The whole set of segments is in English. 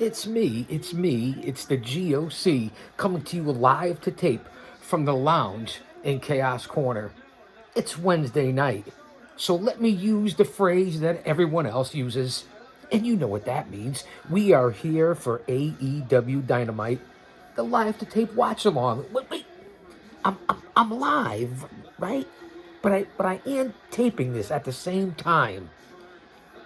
It's me, it's the GOC coming to you live to tape from the lounge in Chaos Corner. It's Wednesday night, so let me use the phrase that everyone else uses, and you know what that means. We are here for AEW Dynamite, the live to tape watch along. Wait, I'm live, right? But I am taping this at the same time.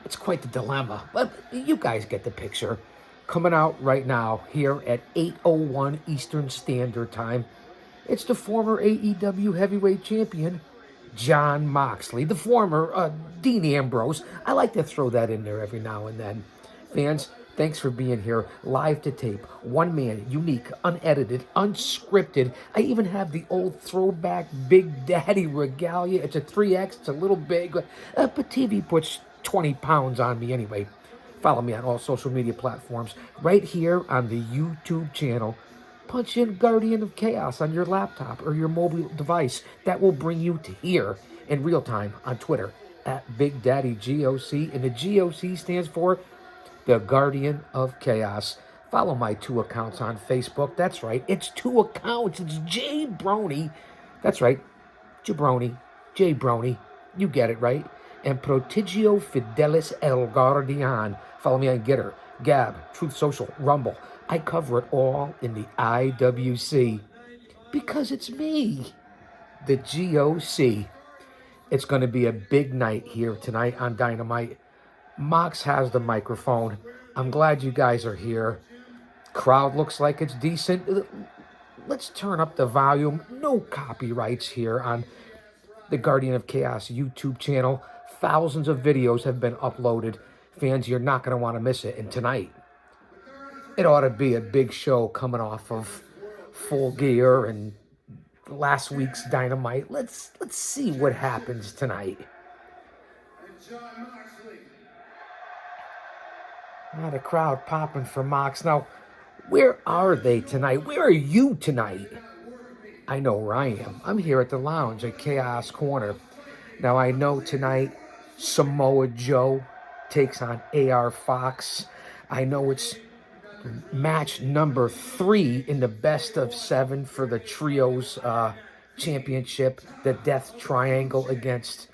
It's quite the dilemma, but you guys get the picture. Coming out right now here at 8:01 Eastern Standard Time, it's the former AEW Heavyweight Champion, John Moxley, the former Dean Ambrose. I like to throw that in there every now and then. Fans, thanks for being here, live to tape, one man, unique, unedited, unscripted. I even have the old throwback Big Daddy regalia. It's a 3X, it's a little big, but TV puts 20 pounds on me anyway. Follow me on all social media platforms. Right here on the YouTube channel, punch in Guardian of Chaos on your laptop or your mobile device. That will bring you to here in real time on Twitter at Big Daddy GOC. And the GOC stands for the Guardian of Chaos. Follow my 2 accounts on Facebook. That's right, it's 2 accounts. It's Jay Brony. That's right, Jabroni, Jay Brony. You get it right. And Prodigio Fidelis El Guardian. Follow me on Getter, Gab, Truth Social, Rumble. I cover it all in the IWC because it's me, the GOC. It's going to be a big night here tonight on Dynamite. Mox has the microphone. I'm glad you guys are here. Crowd looks like it's decent. Let's turn up the volume. No copyrights here on the Guardian of Chaos YouTube channel. Thousands of videos have been uploaded. Fans, you're not going to want to miss it. And tonight, it ought to be a big show coming off of Full Gear and last week's Dynamite. Let's see what happens tonight. Now the crowd popping for Mox. Now, where are they tonight? Where are you tonight? I know where I am. I'm here at the lounge at Chaos Corner. Now, I know tonight Samoa Joe takes on AR Fox. I know it's match number 3 in the best of 7 for the Trios Championship, the Death Triangle against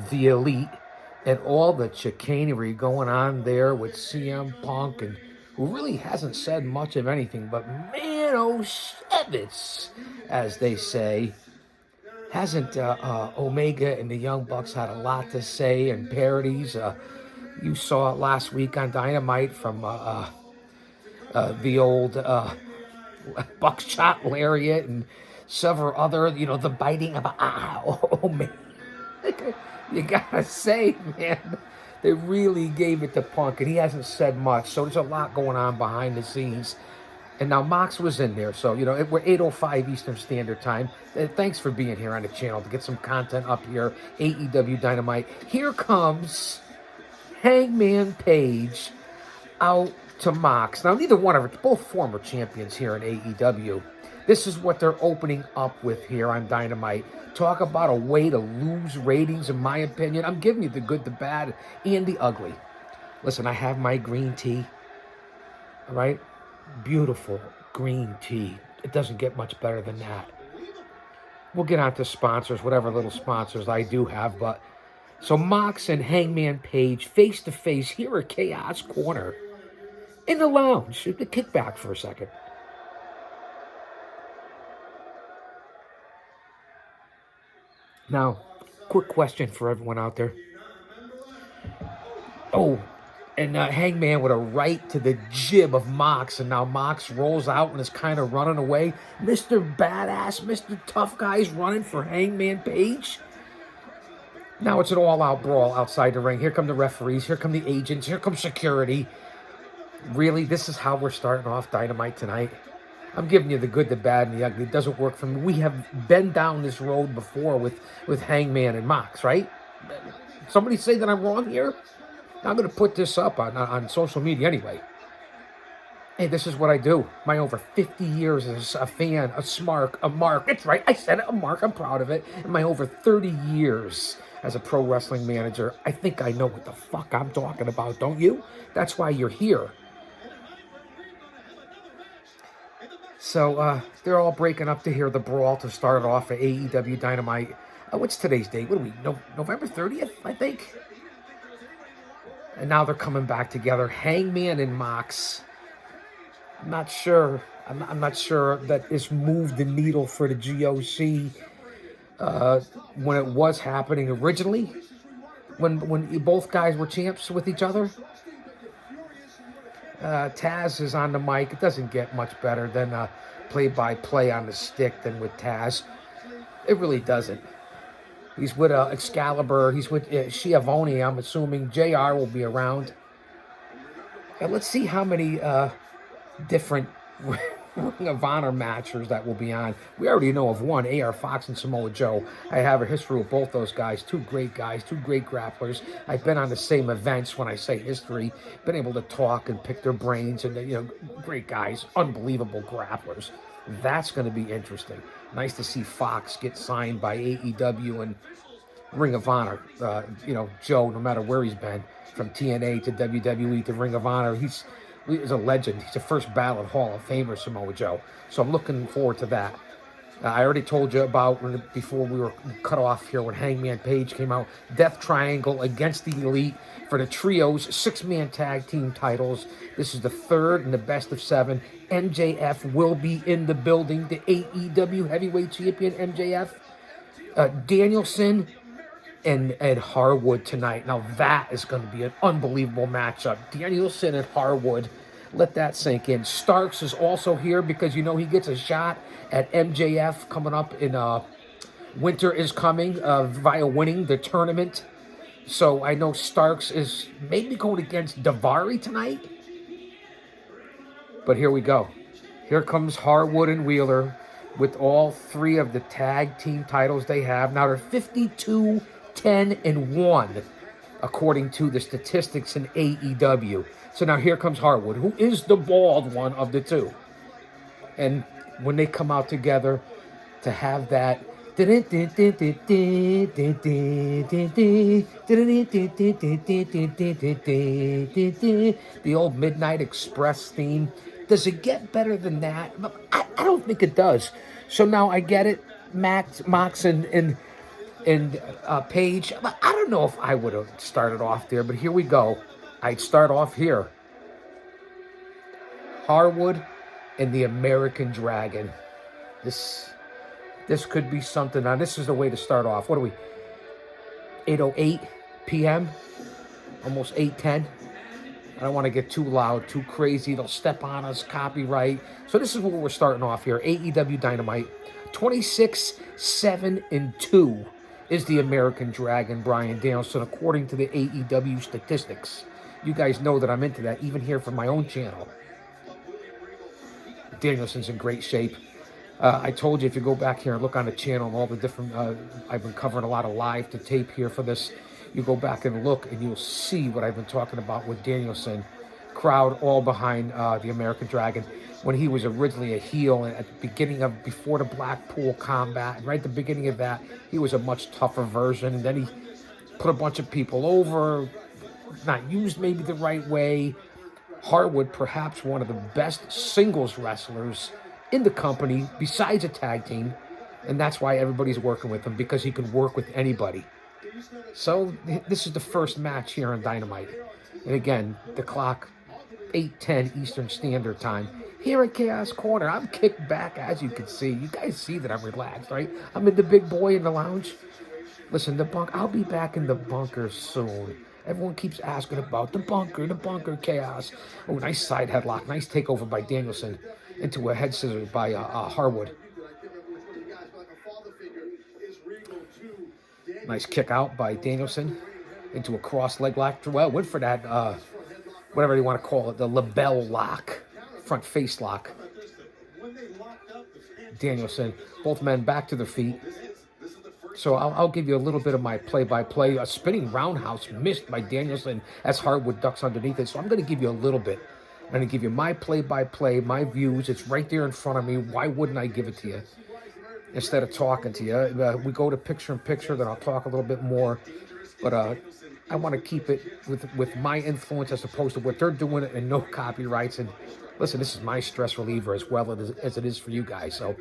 the Elite, and all the chicanery going on there with CM Punk, and who really hasn't said much of anything, but man, oh, shevitz, as they say. Hasn't Omega and the Young Bucks had a lot to say and parodies? You saw it last week on Dynamite from the old Buckshot Lariat and several other, the biting of Omega. You gotta say, man, they really gave it to Punk, and he hasn't said much, so there's a lot going on behind the scenes. And now Mox was in there, so, we're 8:05 Eastern Standard Time. Thanks for being here on the channel to get some content up here. AEW Dynamite. Here comes Hangman Page out to Mox. Now, neither one of them, both former champions here in AEW. This is what they're opening up with here on Dynamite. Talk about a way to lose ratings, in my opinion. I'm giving you the good, the bad, and the ugly. Listen, I have my green tea, all right? Beautiful green tea. It doesn't get much better than that. We'll get on to sponsors, whatever little sponsors I do have. But so Mox and Hangman Page face to face here at Chaos Corner in the lounge. Kick back for a second. Now, quick question for everyone out there. Oh, and Hangman with a right to the jib of Mox, and now Mox rolls out and is kind of running away. Mr. Badass, Mr. Tough Guy's running for Hangman Page. Now it's an all-out brawl outside the ring. Here come the referees. Here come the agents. Here comes security. Really, this is how we're starting off Dynamite tonight? I'm giving you the good, the bad, and the ugly. It doesn't work for me. We have been down this road before with Hangman and Mox, right? Somebody say that I'm wrong here? I'm going to put this up on social media anyway. Hey, this is what I do. My over 50 years as a fan, a mark. That's right, I said it, a mark. I'm proud of it. And my over 30 years as a pro wrestling manager, I think I know what the fuck I'm talking about, don't you? That's why you're here. So they're all breaking up to hear the brawl to start off at AEW Dynamite. What's today's date? What are we? November 30th, I think. And now they're coming back together. Hangman and Mox. I'm not sure. I'm not sure that this moved the needle for the GOC when it was happening originally. When both guys were champs with each other. Taz is on the mic. It doesn't get much better than play-by-play on the stick than with Taz. It really doesn't. He's with Excalibur. He's with Schiavone. I'm assuming JR will be around. And let's see how many different Ring of Honor matchers that will be on. We already know of one, AR Fox and Samoa Joe. I have a history with both those guys. Two great guys, two great grapplers. I've been on the same events. When I say history, been able to talk and pick their brains, and great guys, unbelievable grapplers. That's going to be interesting. Nice to see Fox get signed by AEW and Ring of Honor. Joe, no matter where he's been, from TNA to WWE to Ring of Honor, he's a legend. He's a first ballot Hall of Famer, Samoa Joe. So I'm looking forward to that. I already told you about before we were cut off here when Hangman Page came out. Death Triangle against the Elite for the Trios 6-man tag team titles. This is the third and the best of 7. MJF will be in the building. The AEW Heavyweight Champion MJF. Danielson and Harwood tonight. Now that is going to be an unbelievable matchup. Danielson and Harwood. Let that sink in. Starks is also here because he gets a shot at MJF coming up in Winter is Coming via winning the tournament. So I know Starks is maybe going against Daivari tonight. But here we go. Here comes Harwood and Wheeler with all 3 of the tag team titles they have. Now they're 52, 10, and 1 according to the statistics in AEW. So now here comes Harwood, who is the bald one of the 2. And when they come out together to have that the old Midnight Express theme, does it get better than that? I don't think it does. So now I get it, Mox and Page. I don't know if I would have started off there, but here we go. I'd start off here. Harwood and the American Dragon. This could be something. Now, this is the way to start off. What are we? 8:08 p.m. Almost 8:10. I don't want to get too loud, too crazy. They'll step on us, copyright. So this is what we're starting off here. AEW Dynamite. 26-7-2 is the American Dragon, Bryan Danielson, according to the AEW statistics. You guys know that I'm into that, even here from my own channel. Danielson's in great shape. I told you, if you go back here and look on the channel and all the different, I've been covering a lot of live to tape here for this. You go back and look and you'll see what I've been talking about with Danielson. Crowd all behind the American Dragon. When he was originally a heel at the beginning of, before the Blackpool combat, and right at the beginning of that, he was a much tougher version. And then he put a bunch of people over, not used maybe the right way. Harwood, perhaps one of the best singles wrestlers in the company, besides a tag team, and that's why everybody's working with him, because he can work with anybody. So this is the first match here on Dynamite. And again, the clock, 8:10 Eastern Standard Time. Here at Chaos Corner, I'm kicked back, as you can see. You guys see that I'm relaxed, right? I'm in the big boy in the lounge. Listen, I'll be back in the bunker soon. Everyone keeps asking about the bunker, Chaos. Oh, nice side headlock. Nice takeover by Danielson into a head scissors by Harwood. Nice kick out by Danielson into a cross leg lock. Well, went for that, whatever you want to call it, the label lock, front face lock. Danielson, both men back to their feet. So I'll give you a little bit of my play-by-play. A spinning roundhouse missed by Danielson as Harwood ducks underneath it. So I'm going to give you a little bit. I'm going to give you my play-by-play, my views. It's right there in front of me. Why wouldn't I give it to you instead of talking to you? We go to picture-in-picture, then I'll talk a little bit more. But I want to keep it with my influence as opposed to what they're doing and no copyrights. And listen, this is my stress reliever as well as it is for you guys. So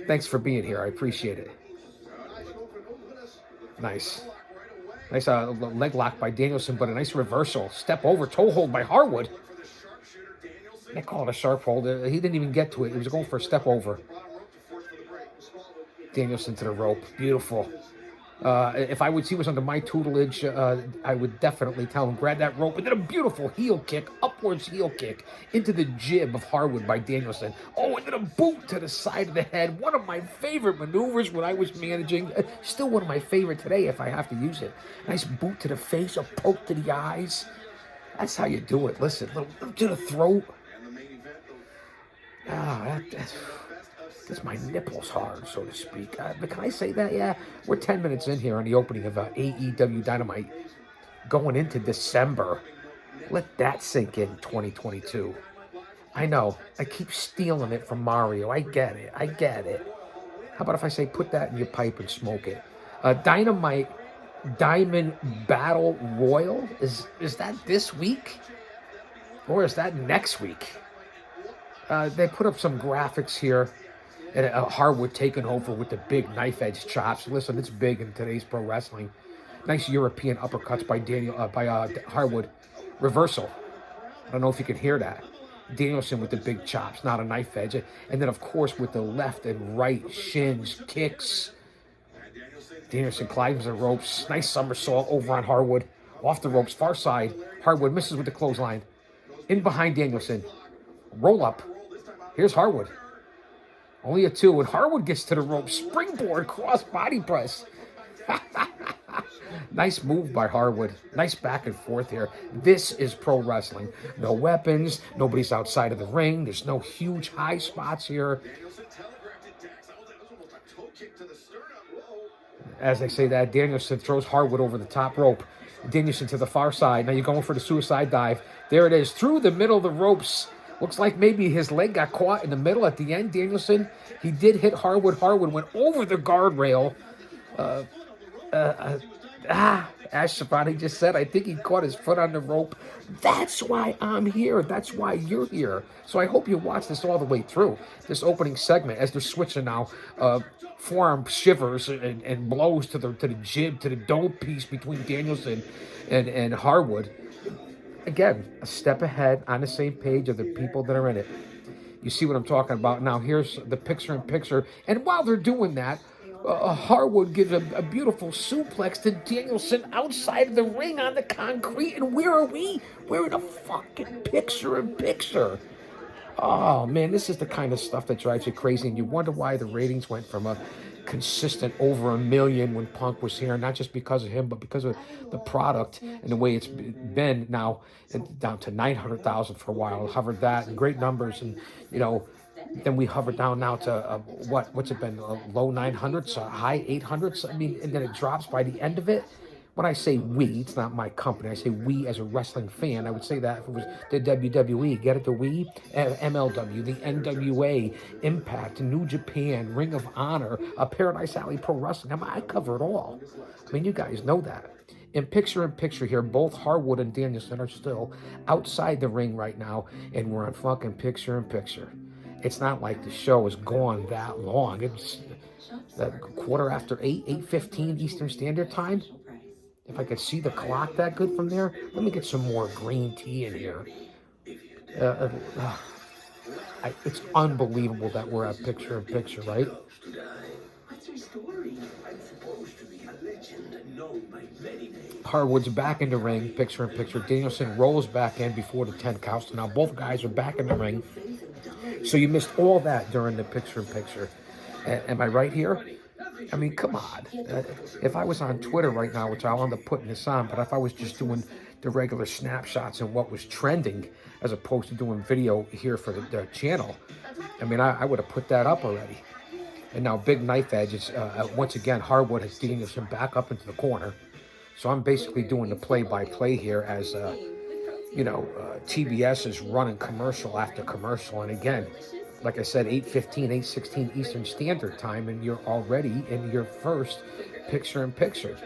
thanks for being here. I appreciate it. Nice. Nice leg lock by Danielson, but a nice reversal. Step over, toe hold by Harwood. They call it a sharp hold. He didn't even get to it. He was going for a step over. Danielson to the rope. Beautiful. If he was under my tutelage, I would definitely tell him, grab that rope. And then a beautiful heel kick, upwards heel kick, into the jib of Harwood by Danielson. Oh, and then a boot to the side of the head. One of my favorite maneuvers when I was managing. Still one of my favorite today if I have to use it. Nice boot to the face, a poke to the eyes. That's how you do it. Listen, little to the throat. Gets my nipples hard, so to speak. But can I say that? Yeah, we're 10 minutes in here on the opening of AEWDynamite. Going into December. Let that sink in 2022. I know. I keep stealing it from Mario. I get it. How about if I say put that in your pipe and smoke it? Dynamite Diamond Battle Royal? Is that this week? Or is that next week? They put up some graphics here. And Harwood taking over with the big knife edge chops. Listen, it's big in today's pro wrestling. Nice European uppercuts by Harwood. Reversal. I don't know if you can hear that. Danielson with the big chops, not a knife edge. And then, of course, with the left and right shins, kicks. Danielson climbs the ropes. Nice somersault over on Harwood. Off the ropes, far side. Harwood misses with the clothesline. In behind Danielson. Roll up. Here's Harwood. Only a 2, and Harwood gets to the rope. Springboard cross body press. Nice move by Harwood. Nice back and forth here. This is pro wrestling. No weapons. Nobody's outside of the ring. There's no huge high spots here. As they say that, Danielson throws Harwood over the top rope. Danielson to the far side. Now you're going for the suicide dive. There it is. Through the middle of the ropes. Looks like maybe his leg got caught in the middle at the end. Danielson, he did hit Harwood. Harwood went over the guardrail. Ash Shabani just said, I think he caught his foot on the rope. That's why I'm here. That's why you're here. So I hope you watch this all the way through. This opening segment as they're switching now. Forearm shivers and blows to the jib, to the dome piece between Danielson and Harwood. Again, a step ahead on the same page of the people that are in it. You see what I'm talking about? Now, here's the picture-in-picture. And while they're doing that, Harwood gives a beautiful suplex to Danielson outside of the ring on the concrete. And where are we? We're in a fucking picture-in-picture. Oh, man, this is the kind of stuff that drives you crazy. And you wonder why the ratings went from a consistent over 1 million when Punk was here, not just because of him, but because of the product and the way it's been now, down to 900,000 for a while. Hovered that and great numbers, and then we hovered down now to what's it been, low 900s, high 800s. I mean, and then it drops by the end of it. When I say we, it's not my company. I say we as a wrestling fan. I would say that if it was the WWE. Get it, the we? MLW, the NWA, Impact, New Japan, Ring of Honor, Paradise Alley Pro Wrestling. I cover it all. I mean, you guys know that. In picture here, both Harwood and Danielson are still outside the ring right now, and we're on fucking picture-in-picture. It's not like the show is gone that long. It's that 8:15, 8:15 Eastern Standard Time. If I could see the clock that good from there, let me get some more green tea in here. It's unbelievable that we're at picture-in-picture, right? Harwood's back in the ring, picture-in-picture. Danielson rolls back in before the 10 counts. So now both guys are back in the ring. So you missed all that during the picture-in-picture. Am I right here? I mean, come on. If I was on Twitter right now, which I'll end up putting this on, but if I was just doing the regular snapshots and what was trending, as opposed to doing video here for the channel, I mean, I would have put that up already. And now big knife edge is, once again, Harwood has Danielson back up into the corner. So I'm basically doing the play-by-play here as, TBS is running commercial after commercial. And again, like I said, 8:15, 8:16 Eastern Standard Time, and you're already in your first picture-in-picture.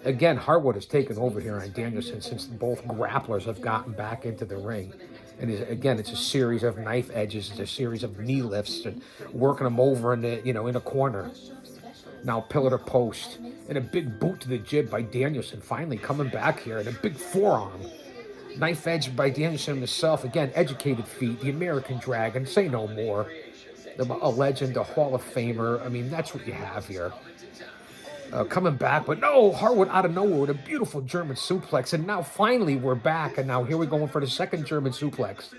Again, Harwood has taken over here on Danielson since both grapplers have gotten back into the ring. And again, it's a series of knife edges, it's a series of knee lifts, and working him over in the, in a corner. Now pillar to post, and a big boot to the jib by Danielson, finally coming back here, and a big forearm. Knife edge by Danielson himself, again, educated feet, the American Dragon, say no more. A legend, a Hall of Famer, I mean, that's what you have here. Coming back, but no, Harwood out of nowhere with a beautiful German suplex, and now finally we're back, and now here we're going for the second German suplex.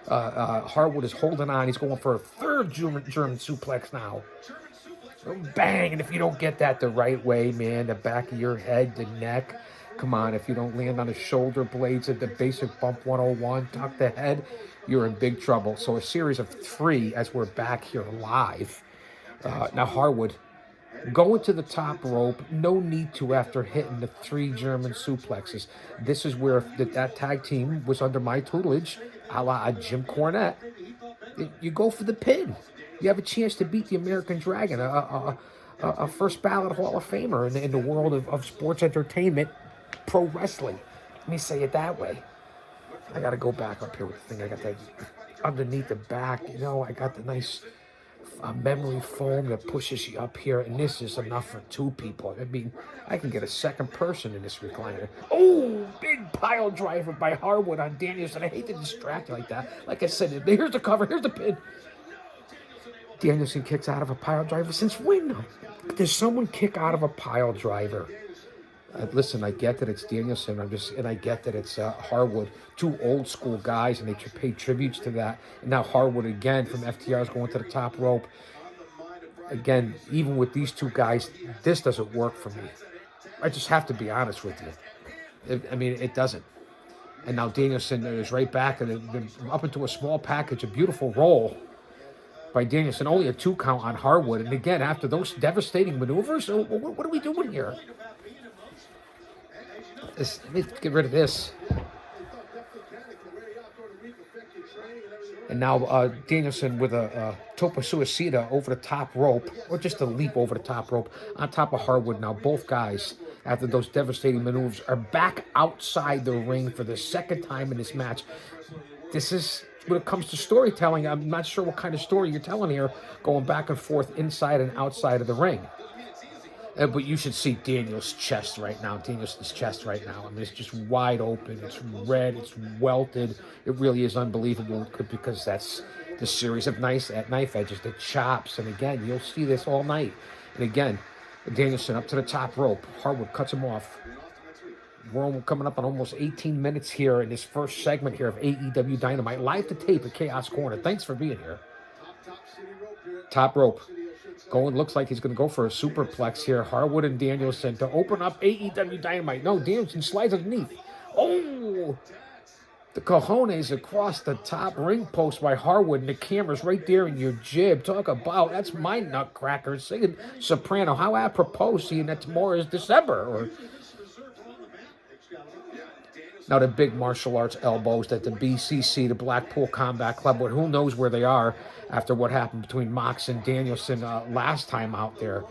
Harwood is holding on, he's going for a third German suplex now. Bang, and if you don't get that the right way, man, the back of your head, the neck, come on, if you don't land on the shoulder blades at the basic bump 101, tuck the head, you're in big trouble. So a series of 3 as we're back here live. Now Harwood going to the top rope, no need to after hitting the 3 German suplexes. This is where that tag team was under my tutelage, a la Jim Cornette. You go for the pin. You have a chance to beat the American Dragon, a first ballot Hall of Famer in the world of sports entertainment, pro wrestling. Let me say it that way. I got to go back up here with the thing. I got that underneath the back. I got the nice memory foam that pushes you up here, and this is enough for 2 people. I mean, I can get a second person in this recliner. Oh, big pile driver by Harwood on Danielson. I hate to distract you like that. Like I said, here's the cover, here's the pin. Danielson kicks out of a pile driver. Since when? Does someone kick out of a pile driver? Listen, I get that it's Danielson, and I get that it's Harwood, 2 old school guys, and they pay tributes to that. And now Harwood again from FTR is going to the top rope. Again, even with these 2 guys, this doesn't work for me. I just have to be honest with you. It doesn't. And now Danielson is right back, and up into a small package, a beautiful roll by Danielson, only a 2 count on Harwood. And again, after those devastating maneuvers, what are we doing here? Let's get rid of this. And now Danielson with a tope suicida over the top rope, or just a leap over the top rope on top of Harwood. Now both guys, after those devastating maneuvers, are back outside the ring for the second time in this match. This is, when it comes to storytelling, I'm not sure what kind of story you're telling here, going back and forth inside and outside of the ring. But you should see Danielson's chest right now. It's just wide open. It's red. It's welted. It really is unbelievable because that's the series of knife edges, the chops. And again, you'll see this all night. And again, Danielson up to the top rope. Harwood cuts him off. We're coming up on almost 18 minutes here in this first segment here of AEW Dynamite. Live to tape at Chaos Corner. Thanks for being here. Top rope. Looks like he's going to go for a superplex here. Harwood and Danielson to open up AEW Dynamite. No, Danielson slides underneath. Oh! The cojones across the top ring post by Harwood, and the camera's right there in your jib. Talk about, that's my nutcracker singing soprano. How apropos seeing that tomorrow is December. Now the big martial arts elbows that the BCC, the Blackpool Combat Club, who knows where they are after what happened between Mox and Danielson last time out there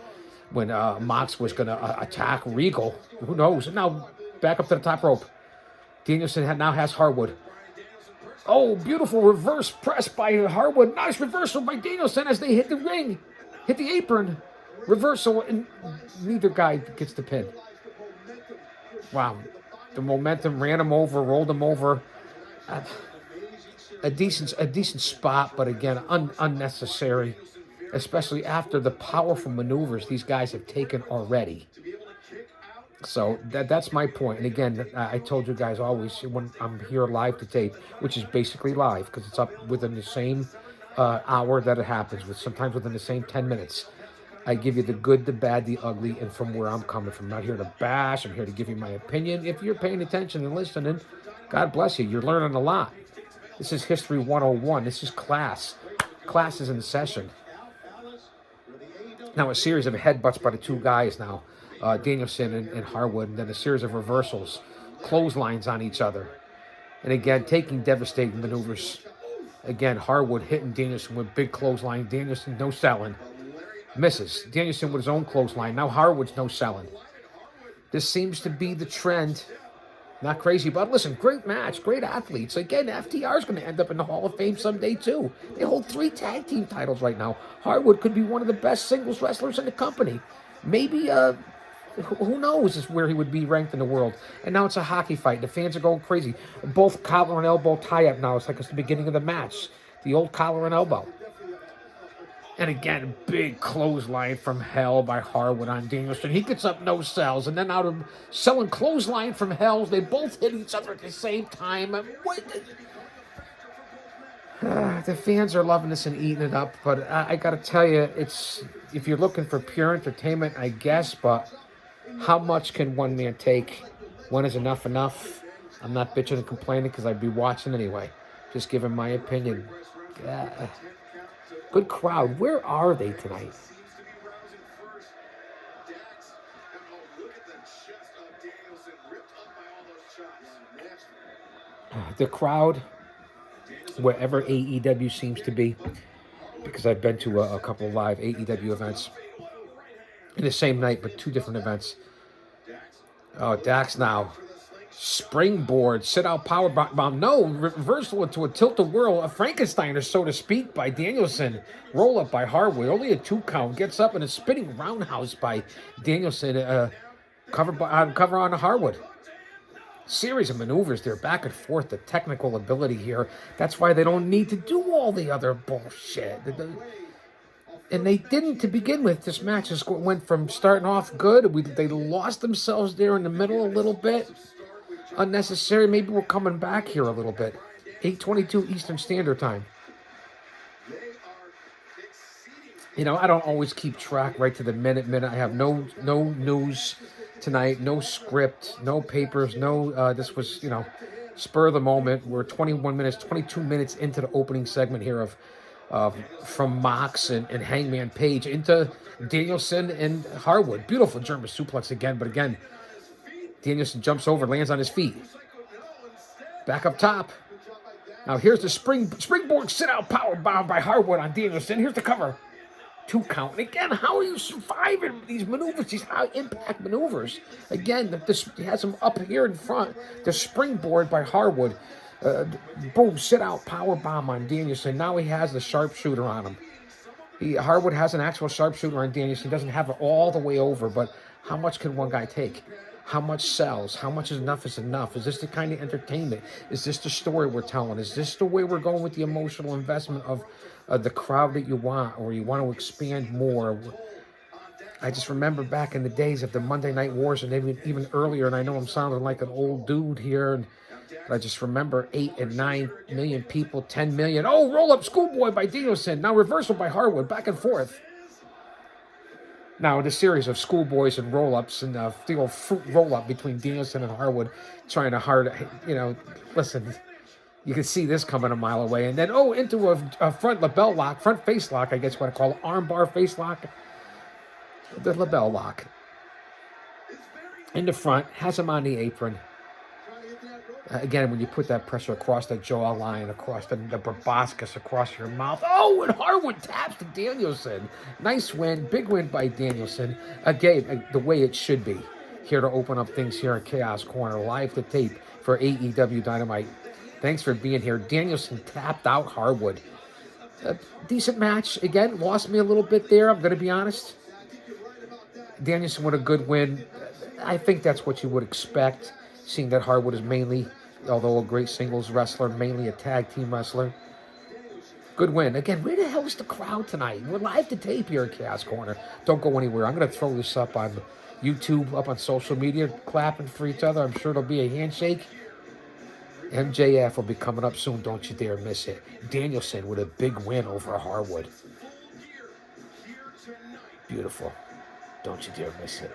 when Mox was going to attack Regal. Who knows? Now back up to the top rope. Danielson now has Harwood. Oh, beautiful reverse press by Harwood. Nice reversal by Danielson as they hit the ring. Hit the apron. Reversal, and neither guy gets the pin. Wow. The momentum ran him over, rolled him over. A decent spot, but again, unnecessary, especially after the powerful maneuvers these guys have taken already. So that's my point. And again, I told you guys always when I'm here live to tape, which is basically live because it's up within the same hour that it happens, sometimes within the same 10 minutes. I give you the good, the bad, the ugly, and from where I'm coming from. I'm not here to bash. I'm here to give you my opinion. If you're paying attention and listening, God bless you. You're learning a lot. This is History 101. This is class. Class is in session. Now, a series of headbutts by the 2 guys now, Danielson and Harwood, and then a series of reversals, clotheslines on each other. And again, taking devastating maneuvers. Again, Harwood hitting Danielson with big clothesline. Danielson, no selling. Misses. Danielson with his own clothesline. Now Harwood's no selling. This seems to be the trend. Not crazy, but listen, great match, great athletes. Again, FTR is going to end up in the Hall of Fame someday, too. They hold 3 tag team titles right now. Harwood could be one of the best singles wrestlers in the company. Maybe, who knows is where he would be ranked in the world. And now it's a hockey fight. The fans are going crazy. Both collar and elbow tie-up now. It's like it's the beginning of the match. The old collar and elbow. And again, big clothesline from hell by Harwood on Danielson. He gets up, no sells. And then out of selling clothesline from hell, they both hit each other at the same time. The fans are loving this and eating it up. But I got to tell you, it's if you're looking for pure entertainment, I guess. But how much can one man take? When is enough enough? I'm not bitching and complaining because I'd be watching anyway. Just giving my opinion. Good crowd. Where are they tonight? The crowd, wherever AEW seems to be, because I've been to a couple live AEW events in the same night, but 2 different events. Oh, Dax now. Springboard, sit-out power bomb. No, reversal into a tilt-a-whirl, a Frankensteiner, so to speak, by Danielson. Roll-up by Harwood, only a 2 count. Gets up in a spinning roundhouse by Danielson. Cover on Harwood. Series of maneuvers there, back and forth. The technical ability here. That's why they don't need to do all the other bullshit. And they didn't to begin with. This match went from starting off good. They lost themselves there in the middle a little bit. Unnecessary. Maybe we're coming back here a little bit. 8:22 Eastern Standard Time. You know, I don't always keep track right to the minute. I have no news tonight, no script, no papers, no. This was, spur of the moment. We're 22 minutes into the opening segment here of from Mox and Hangman Page into Danielson and Harwood. Beautiful German suplex again, but again. Danielson jumps over, lands on his feet. Back up top. Now here's the springboard sit-out power bomb by Harwood on Danielson. Here's the cover. 2 count. And again, how are you surviving these maneuvers, these high-impact maneuvers? Again, he has him up here in front. The springboard by Harwood. Boom, sit-out power bomb on Danielson. Now he has the sharpshooter on him. Harwood has an actual sharpshooter on Danielson. He doesn't have it all the way over, but how much can one guy take? How much sells? How much is enough is enough? Is this the kind of entertainment? Is this the story we're telling? Is this the way we're going with the emotional investment of the crowd that you want, or you want to expand more? I just remember back in the days of the Monday Night Wars, and even earlier, and I know I'm sounding like an old dude here, but I just remember 8 and 9 million people, 10 million. Oh, roll-up schoolboy by Danielson. Now reversal by Harwood, back and forth. Now, the series of schoolboys and roll-ups and the old fruit roll-up between Danielson and Harwood, trying to listen, you can see this coming a mile away. And then, into a front label lock, front face lock, I guess what I call it, arm bar face lock. The label lock. In the front, has him on the apron. Again, when you put that pressure across the jawline, across the proboscis, across your mouth. Oh, and Harwood taps to Danielson. Nice win. Big win by Danielson. Again, the way it should be. Here to open up things here in Chaos Corner. Live to tape for AEW Dynamite. Thanks for being here. Danielson tapped out Harwood. A decent match. Again, lost me a little bit there. I'm going to be honest. Danielson with a good win. I think that's what you would expect. Seeing that Harwood is mainly, although a great singles wrestler, mainly a tag team wrestler. Good win. Again, where the hell is the crowd tonight? We're live to tape here at Chaos Corner. Don't go anywhere. I'm going to throw this up on YouTube, up on social media, clapping for each other. I'm sure there'll be a handshake. MJF will be coming up soon. Don't you dare miss it. Danielson with a big win over Harwood. Beautiful. Don't you dare miss it.